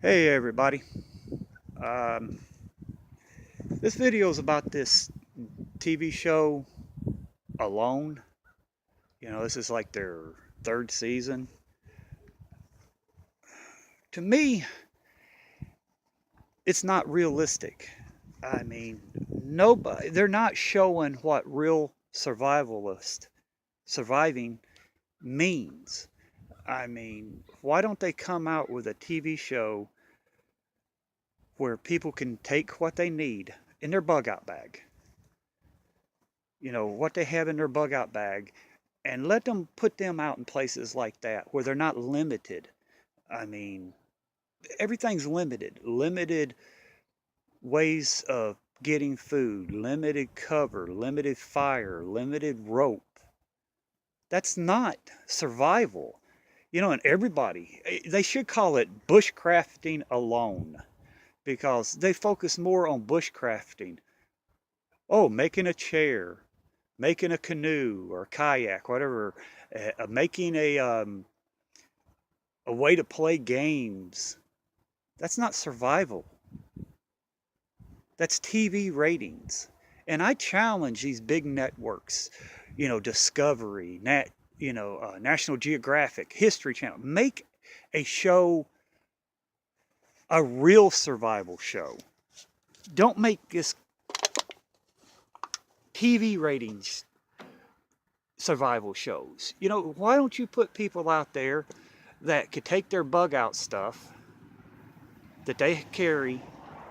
Hey everybody. Um, this video is about this TV show Alone. This is like their third season. To me, it's not realistic. I mean, they're not showing what real surviving means. I mean, why don't they come out with a TV show where people can take what they need in their bug out bag? What they have in their bug out bag and let them put them out in places like that where they're not limited. I mean, everything's limited. Limited ways of getting food, limited cover, limited fire, limited rope. That's not survival. And they should call it bushcrafting alone because they focus more on bushcrafting. Oh, making a chair, making a canoe or a kayak, whatever, making a way to play games. That's not survival. That's TV ratings. And I challenge these big networks, Discovery, National Geographic, History Channel, make a show, a real survival show. Don't make this TV ratings survival shows. Why don't you put people out there that could take their bug out stuff that they carry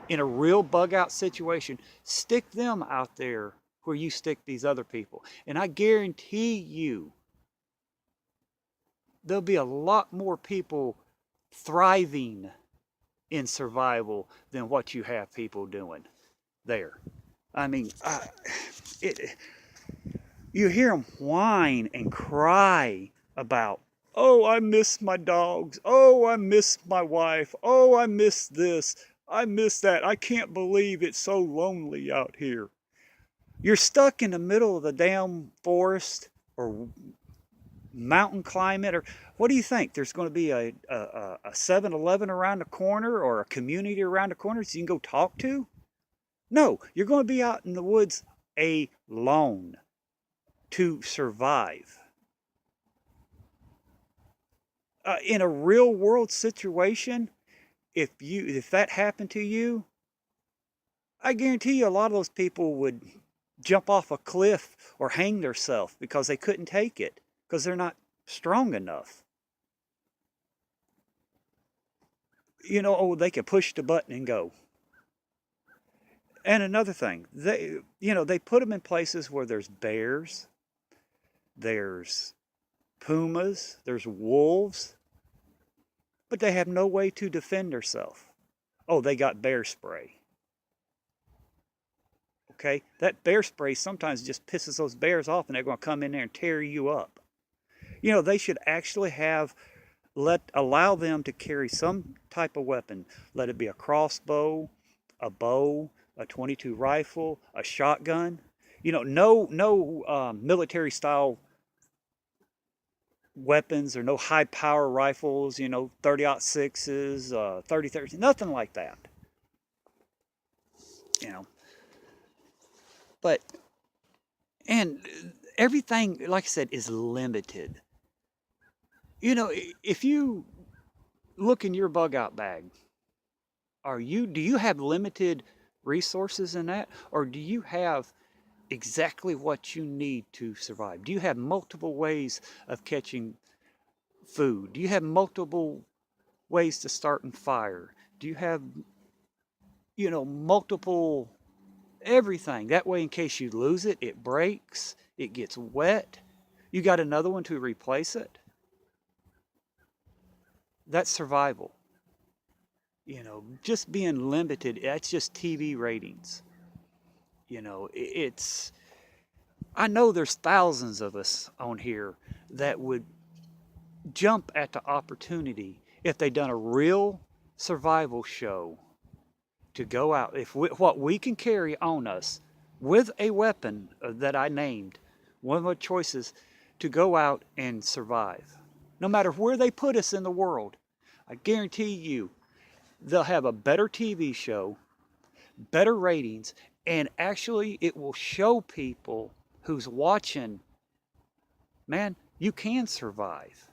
in a real bug out situation, stick them out there where you stick these other people. And I guarantee you, there'll be a lot more people thriving in survival than what you have people doing there. I mean, it, you hear them whine and cry about, oh, I miss my dogs. Oh, I miss my wife. Oh, I miss this. I miss that. I can't believe it's so lonely out here. You're stuck in the middle of the damn forest or mountain climate, or what do you think? There's going to be a 7-Eleven around the corner or a community around the corner so you can go talk to? No, you're going to be out in the woods alone to survive. In a real world situation, if that happened to you, I guarantee you a lot of those people would jump off a cliff or hang themselves because they couldn't take it because they're not strong enough. They could push the button and go. And another thing, they put them in places where there's bears, there's pumas, there's wolves, but they have no way to defend themselves. Oh, they got bear spray. Okay, that bear spray sometimes just pisses those bears off and they're going to come in there and tear you up. They should actually allow them to carry some type of weapon. Let it be a crossbow, a bow, a 22 rifle, a shotgun. No military style weapons or no high power rifles, 30-06s, 30-30s, nothing like that. You know, but and everything, like I said, is limited. If you look in your bug out bag, do you have limited resources in that, or do you have exactly what you need to survive? Do you have multiple ways of catching food? Do you have multiple ways to start a fire? Do you have, multiple everything? That way, in case you lose it, it breaks, it gets wet, you got another one to replace it. That's survival. Just being limited, that's just TV ratings. It's, I know there's thousands of us on here that would jump at the opportunity if they done a real survival show to go out. What we can carry on us with a weapon that I named, one of my choices, to go out and survive. No matter where they put us in the world, I guarantee you, they'll have a better TV show, better ratings, and actually it will show people who's watching, man, you can survive.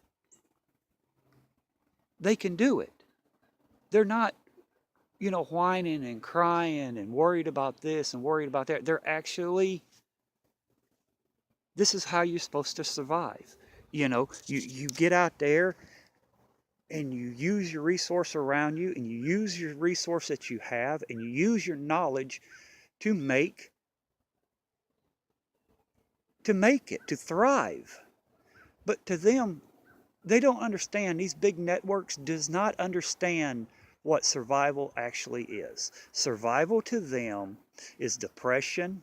They can do it. They're not, whining and crying and worried about this and worried about that. They're actually, this is how you're supposed to survive. You get out there and you use your resource around you, and you use your resource that you have, and you use your knowledge to make it, to thrive. But to them, they don't understand. These big networks does not understand what survival actually is. Survival to them is depression,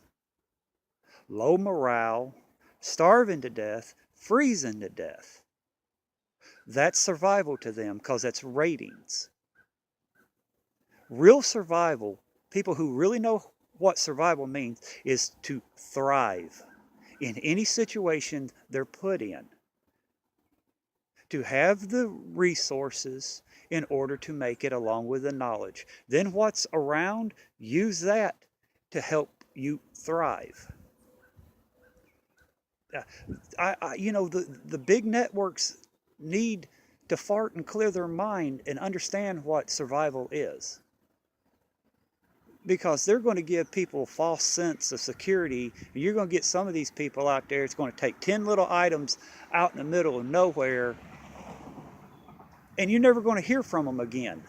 low morale, starving to death, freezing to death. That's survival to them because that's ratings. Real survival, people who really know what survival means, is to thrive in any situation they're put in. To have the resources in order to make it, along with the knowledge. Then what's around, use that to help you thrive. The big networks need to fart and clear their mind and understand what survival is. Because they're going to give people a false sense of security. And you're going to get some of these people out there, it's going to take 10 little items out in the middle of nowhere, and you're never going to hear from them again.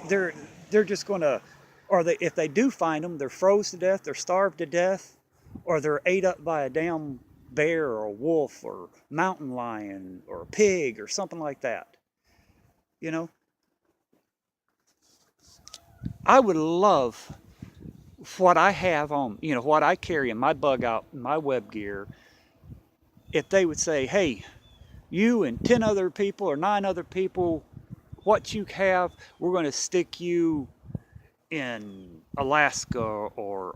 They're just going to, if they do find them, they're froze to death, they're starved to death, or they're ate up by a damn bear or a wolf or mountain lion or a pig or something like that. I would love what I have on, what I carry in my bug out, my web gear, if they would say, hey, you and 10 other people or 9 other people, what you have, we're going to stick you in Alaska or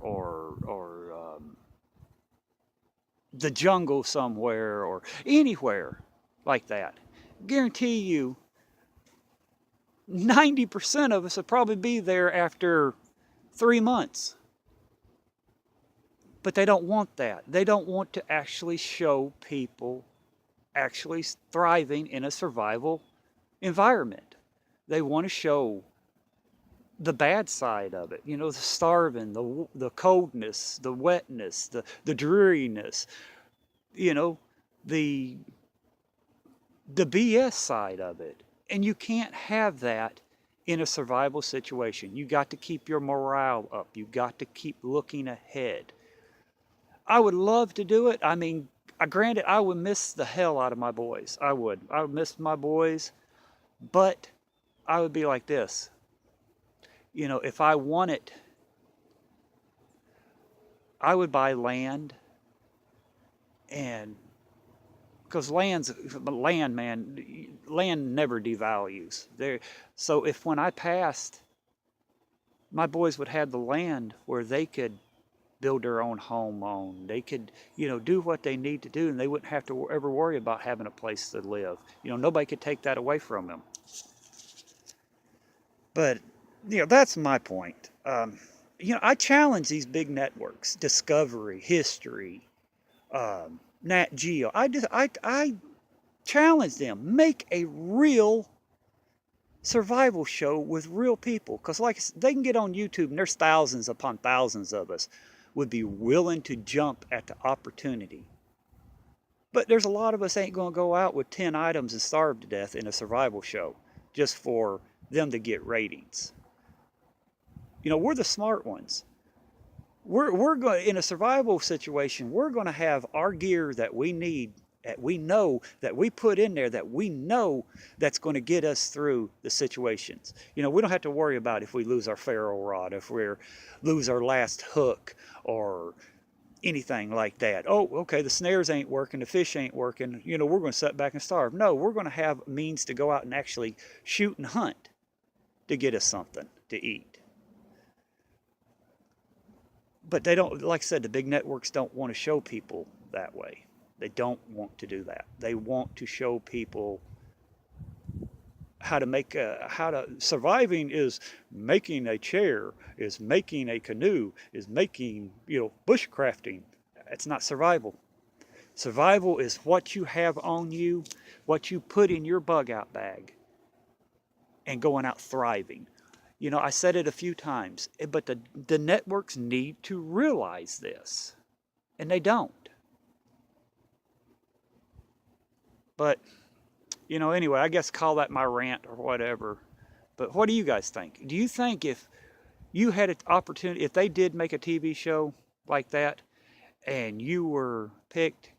the jungle somewhere or anywhere like that. Guarantee you 90% of us will probably be there after 3 months. But they don't want that. They don't want to actually show people actually thriving in a survival environment. They want to show the bad side of it, the starving, the coldness, the wetness, the dreariness, the BS side of it. And you can't have that in a survival situation. You got to keep your morale up. You got to keep looking ahead. I would love to do it. I mean, granted, I would miss the hell out of my boys. I would miss my boys, but I would be like this. If I wanted, I would buy land, and because land, man, land never devalues. So if when I passed, my boys would have the land where they could build their own home on. They could, do what they need to do, and they wouldn't have to ever worry about having a place to live. Nobody could take that away from them. But, that's my point. I challenge these big networks, Discovery, History, Nat Geo. I challenge them. Make a real survival show with real people. Because they can get on YouTube, and there's thousands upon thousands of us would be willing to jump at the opportunity. But there's a lot of us ain't going to go out with 10 items and starve to death in a survival show just for them to get ratings. We're the smart ones. We're going, in a survival situation, we're going to have our gear that we need, that we know, that we put in there, that we know that's going to get us through the situations. We don't have to worry about if we lose our ferro rod, if we lose our last hook or anything like that. Oh, okay, the snares ain't working, the fish ain't working, we're going to sit back and starve. No, we're going to have means to go out and actually shoot and hunt to get us something to eat. But they don't, like I said, the big networks don't want to show people that way. They don't want to do that. They want to show people how to make surviving is making a chair, is making a canoe, is making, bushcrafting. It's not survival. Survival is what you have on you, what you put in your bug out bag, and going out thriving. I said it a few times, but the networks need to realize this, and they don't. But, anyway, I guess call that my rant or whatever. But what do you guys think? Do you think if you had an opportunity, if they did make a TV show like that and you were picked,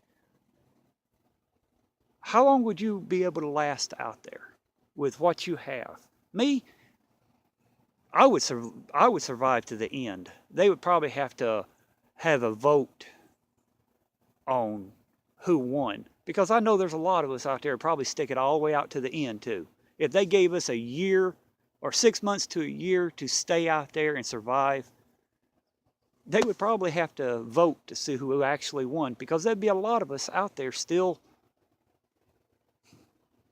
how long would you be able to last out there with what you have? Me, I would survive to the end. They would probably have to have a vote on who won, because I know there's a lot of us out there who probably stick it all the way out to the end too. If they gave us a year or 6 months to a year to stay out there and survive, they would probably have to vote to see who actually won, because there'd be a lot of us out there still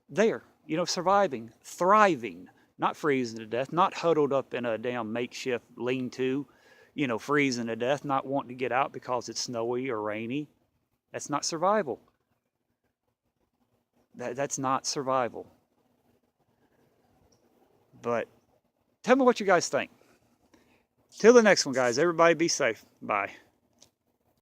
there, surviving, thriving, not freezing to death, not huddled up in a damn makeshift lean-to, freezing to death, not wanting to get out because it's snowy or rainy. That's not survival. That's not survival. But tell me what you guys think. Till the next one, guys. Everybody be safe. Bye.